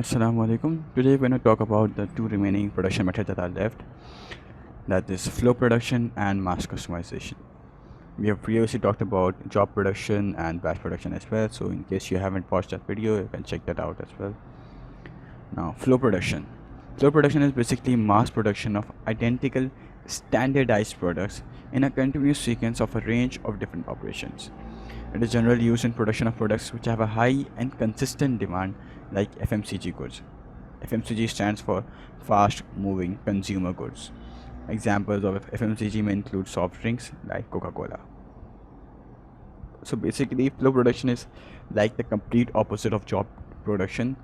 Assalamu alaikum. Today we're going to talk about the two remaining production methods that are left, that is flow production and mass customization. We have previously talked about job production and batch production as well, so in case you haven't watched that video, you can check that out as well. Now, flow production. Flow production is basically mass production of identical standardized products in a continuous sequence of a range of different operations. It is generally used in production of products which have a high and consistent demand, like FMCG goods. FMCG stands for fast moving consumer goods. Examples of FMCG may include soft drinks like Coca-Cola. So basically, flow production is like the complete opposite of job production,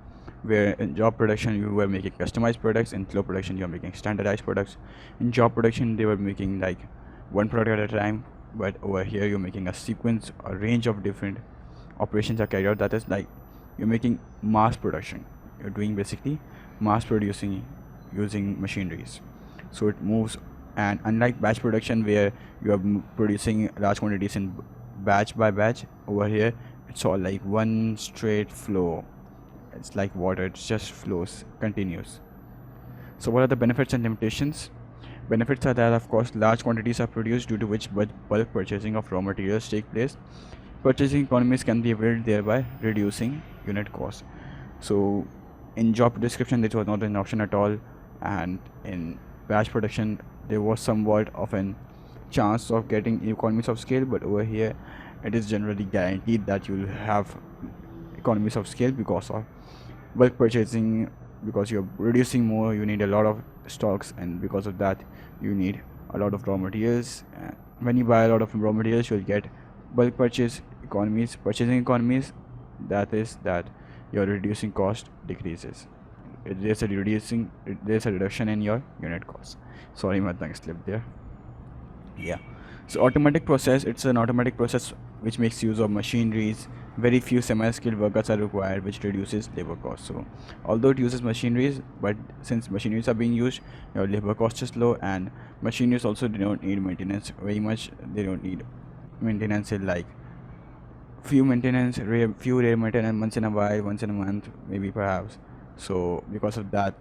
where in job production you were making customized products, in flow production you are making standardized products. In job production they were making like one product at a time, but over here you're making a sequence, a range of different operations are carried out. That is like you're making mass production. You're doing basically mass producing using machineries, so it moves. And unlike batch production where you are producing large quantities in batch by batch, over here it's all like one straight flow. It's like water, it just flows, continuous. So what are the benefits and limitations? Benefits are that, of course, large quantities are produced, due to which bulk purchasing of raw materials take place. Purchasing economies can be availed, thereby reducing unit cost. So in job description this was not an option at all, and in batch production there was somewhat of an chance of getting economies of scale, but over here it is generally guaranteed that you will have economies of scale because of bulk purchasing. Because you're producing more, you need a lot of stocks, and because of that you need a lot of raw materials. When you buy a lot of raw materials, you'll get bulk purchasing economies. That is that your reducing cost decreases. There's a reduction in your unit cost. Sorry, my tongue slipped there. Yeah. So automatic process, it's an automatic process which makes use of machineries. Very few semi-skilled workers are required, which reduces labor cost. So although it uses machineries, but since machineries are being used, your labor cost is low, and machineries also do not need maintenance very much. They don't need maintenance in like few rare maintenance once in a while, once in a month maybe perhaps. So because of that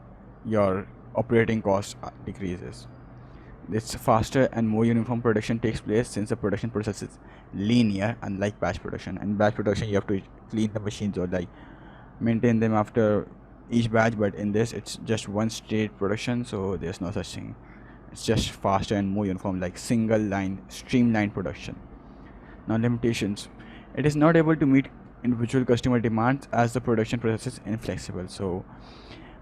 your operating cost decreases. This faster and more uniform production takes place since the production process is linear, unlike batch production. In batch production you have to clean the machines or like maintain them after each batch, but in this it's just one straight production, so there's no such thing. It's just faster and more uniform, like single line streamlined production. Now, limitations. It is not able to meet individual customer demands as the production process is inflexible. So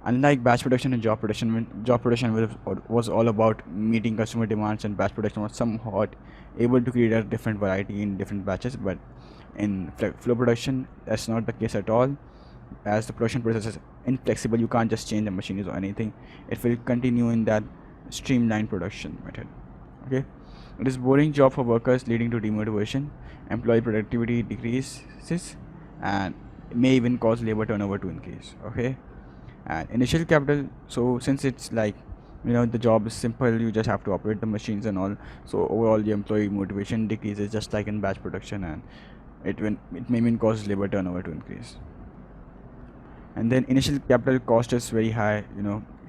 unlike batch production and job production, when job production was all about meeting customer demands, and batch production was somewhat able to create a different variety in different batches, but in flow production that's not the case at all. As the production process is inflexible, you can't just change the machines or anything. It will continue in that streamlined production method. Okay. It is boring job for workers, leading to demotivation. Employee productivity decreases, and may even cause labor turnover to increase. Okay. And initial capital, so since it's like the job is simple, you just have to operate the machines and all, so overall the employee motivation decreases, just like in batch production, and it may even cause labor turnover to increase. And then initial capital cost is very high.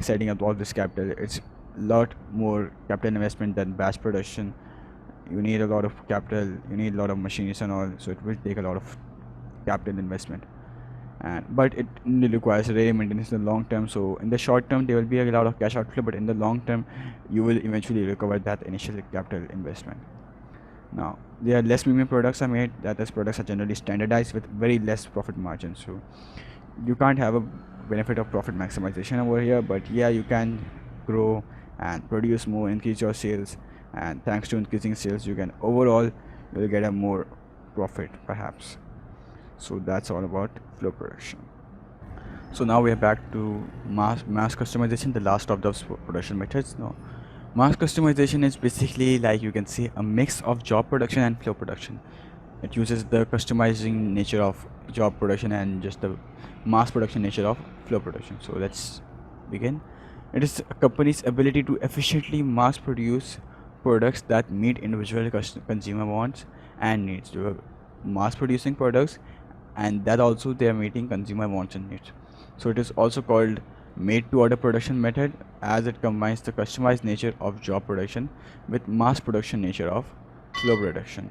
Setting up all this capital, it's a lot more capital investment than batch production. You need a lot of capital, you need a lot of machines and all, so it will take a lot of capital investment. But it requires rare maintenance in the long term. So in the short term there will be a lot of cash outflow, but in the long term you will eventually recover that initial capital investment. Now, there are less premium products are made, that is, products are generally standardized with very less profit margins. So you can't have a benefit of profit maximization over here, but yeah, you can grow and produce more, increase your sales, and thanks to increasing sales you can overall you'll get a more profit perhaps. So that's all about flow production. So now we are back to mass customization, the last of those production methods. Now, mass customization is basically, like you can see, a mix of job production and flow production. It uses the customizing nature of job production and just the mass production nature of flow production. So let's begin. It is a company's ability to efficiently mass produce products that meet individual consumer wants and needs. To mass producing products, and that also they are meeting consumer wants and needs. So it is also called made to order production method, as it combines the customized nature of job production with mass production nature of flow production.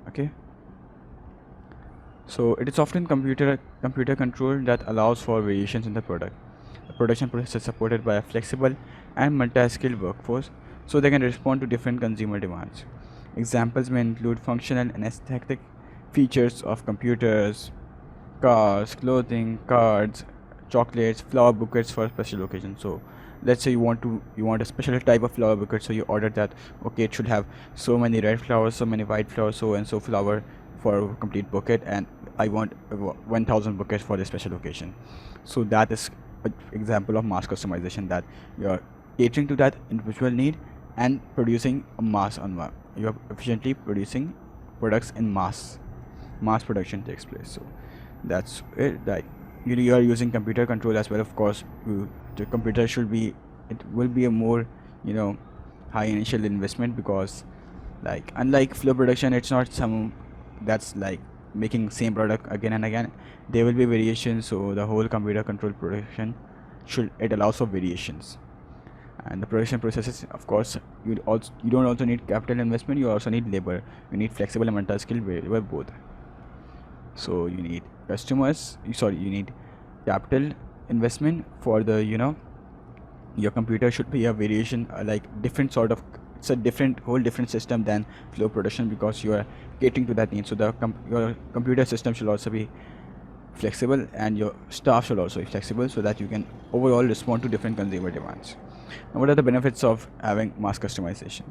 Okay, so it is often computer controlled that allows for variations in the product. The production process is supported by a flexible and multi-skilled workforce, so they can respond to different consumer demands. Examples may include functional and aesthetic features of computers, cars, clothing, cards, chocolates, flower bouquets for special occasions. So let's say you want a special type of flower bouquet, so you order that, okay, it should have so many red flowers, so many white flowers, so and so flower for a complete bouquet, and I want 1000 bouquets for this special occasion. So that is an example of mass customization, that you're catering to that individual need and producing a mass on you're efficiently producing products in mass production takes place. So that's it. Like you are using computer control as well, of course. The computer should be, it will be a more, you know, high initial investment, because like unlike flow production, it's not some that's like making same product again and again. There will be variations, so the whole computer control production should, it allows for variations. And the production processes, of course, you don't also need capital investment, you also need labor, you need flexible and multi-skilled labor both. So you need you need capital investment for the, you know, your computer should be a variation, like different sort of, it's a whole different system than flow production, because you are catering to that need. So your computer system should also be flexible, and your staff should also be flexible, so that you can overall respond to different consumer demands. Now, what are the benefits of having mass customization?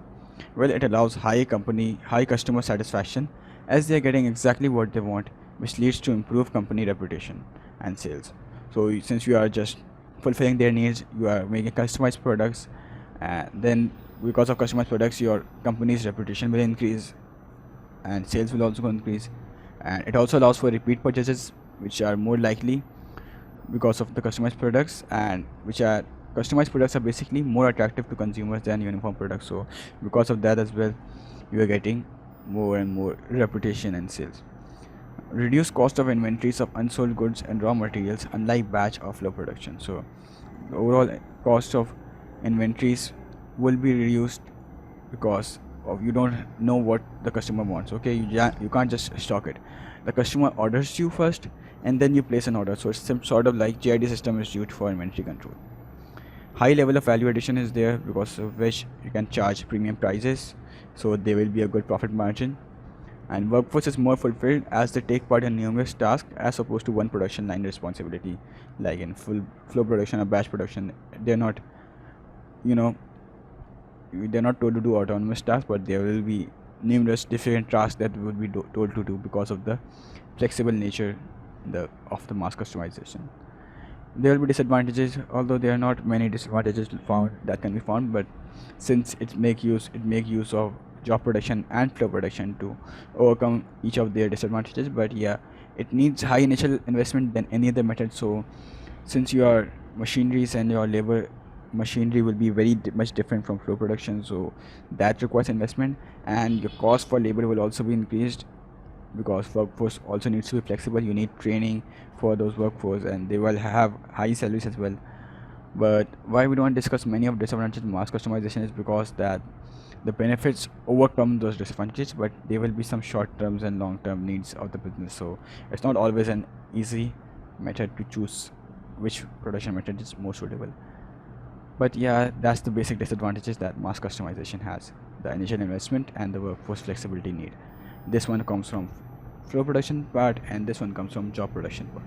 Well, it allows high customer satisfaction, as they are getting exactly what they want, which leads to improved company reputation and sales. So since you are just fulfilling their needs, you are making customized products, and then because of customized products, your company's reputation will increase and sales will also increase. And it also allows for repeat purchases, which are more likely because of the customized products, and which are customized products are basically more attractive to consumers than uniform products. So because of that as well, you are getting more and more reputation and sales. Reduce cost of inventories of unsold goods and raw materials, unlike batch or flow production. So the overall cost of inventories will be reduced, because of you don't know what the customer wants. Okay, you can't just stock it. The customer orders you first, and then you place an order. So it's some sort of like GID system is used for inventory control. High level of value addition is there, because of which you can charge premium prices, so there will be a good profit margin. And workforce is more fulfilled, as they take part in numerous tasks as opposed to one production line responsibility. Like in full flow production or batch production, they're not, you know, they're not told to do autonomous tasks, but there will be numerous different tasks that would be told to do, because of the flexible nature of the mass customization. There will be disadvantages, although there are not many disadvantages found that can be found, but since it make use of job production and flow production to overcome each of their disadvantages. But yeah, it needs high initial investment than any other method. So since your machineries and your labor machinery will be very much different from flow production, so that requires investment, and your cost for labor will also be increased, because workforce also needs to be flexible. You need training for those workforce, and they will have high salaries as well. But why we don't discuss many of disadvantages of mass customization is because that the benefits overcome those disadvantages, but there will be some short terms and long term needs of the business. So it's not always an easy method to choose which production method is more suitable. But yeah, that's the basic disadvantages that mass customization has: the initial investment and the workforce flexibility need. This one comes from flow production part, and this one comes from job production part.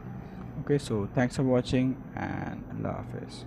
Okay, so thanks for watching, and Allah Hafiz.